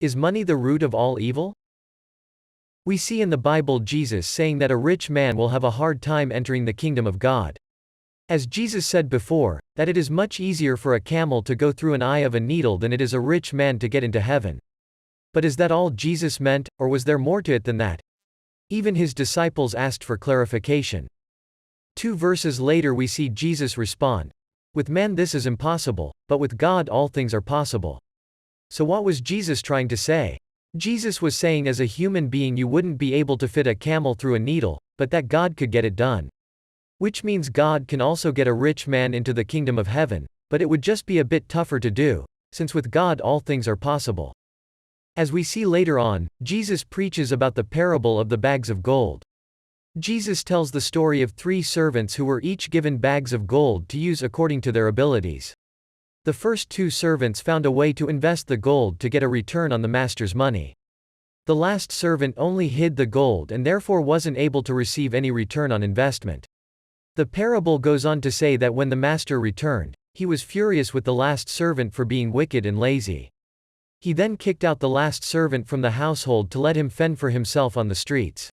Is money the root of all evil? We see in the Bible Jesus saying that a rich man will have a hard time entering the kingdom of God. As Jesus said before, that it is much easier for a camel to go through an eye of a needle than it is a rich man to get into heaven. But is that all Jesus meant, or was there more to it than that? Even his disciples asked for clarification. 2 verses later we see Jesus respond, "With man this is impossible, but with God all things are possible." So what was Jesus trying to say? Jesus was saying as a human being you wouldn't be able to fit a camel through a needle, but that God could get it done. Which means God can also get a rich man into the kingdom of heaven, but it would just be a bit tougher to do, since with God all things are possible. As we see later on, Jesus preaches about the parable of the bags of gold. Jesus tells the story of 3 servants who were each given bags of gold to use according to their abilities. The first 2 servants found a way to invest the gold to get a return on the master's money. The last servant only hid the gold and therefore wasn't able to receive any return on investment. The parable goes on to say that when the master returned, he was furious with the last servant for being wicked and lazy. He then kicked out the last servant from the household to let him fend for himself on the streets.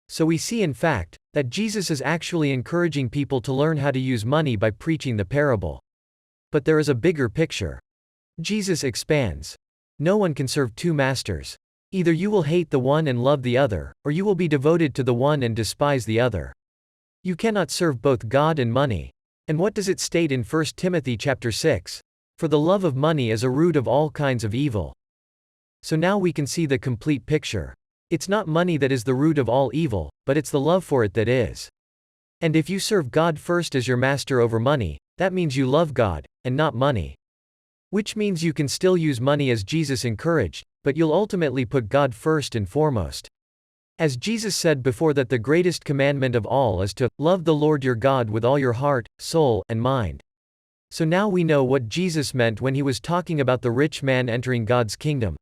So we see in fact, that Jesus is actually encouraging people to learn how to use money by preaching the parable. But there is a bigger picture. Jesus expands. No one can serve 2 masters. Either you will hate the one and love the other, or you will be devoted to the one and despise the other. You cannot serve both God and money. And what does it state in 1 Timothy chapter 6? For the love of money is a root of all kinds of evil. So now we can see the complete picture. It's not money that is the root of all evil, but it's the love for it that is. And if you serve God first as your master over money, that means you love God, and not money. Which means you can still use money as Jesus encouraged, but you'll ultimately put God first and foremost. As Jesus said before that the greatest commandment of all is to love the Lord your God with all your heart, soul, and mind. So now we know what Jesus meant when he was talking about the rich man entering God's kingdom.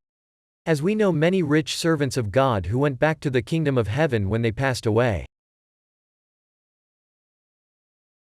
As we know many rich servants of God who went back to the kingdom of heaven when they passed away.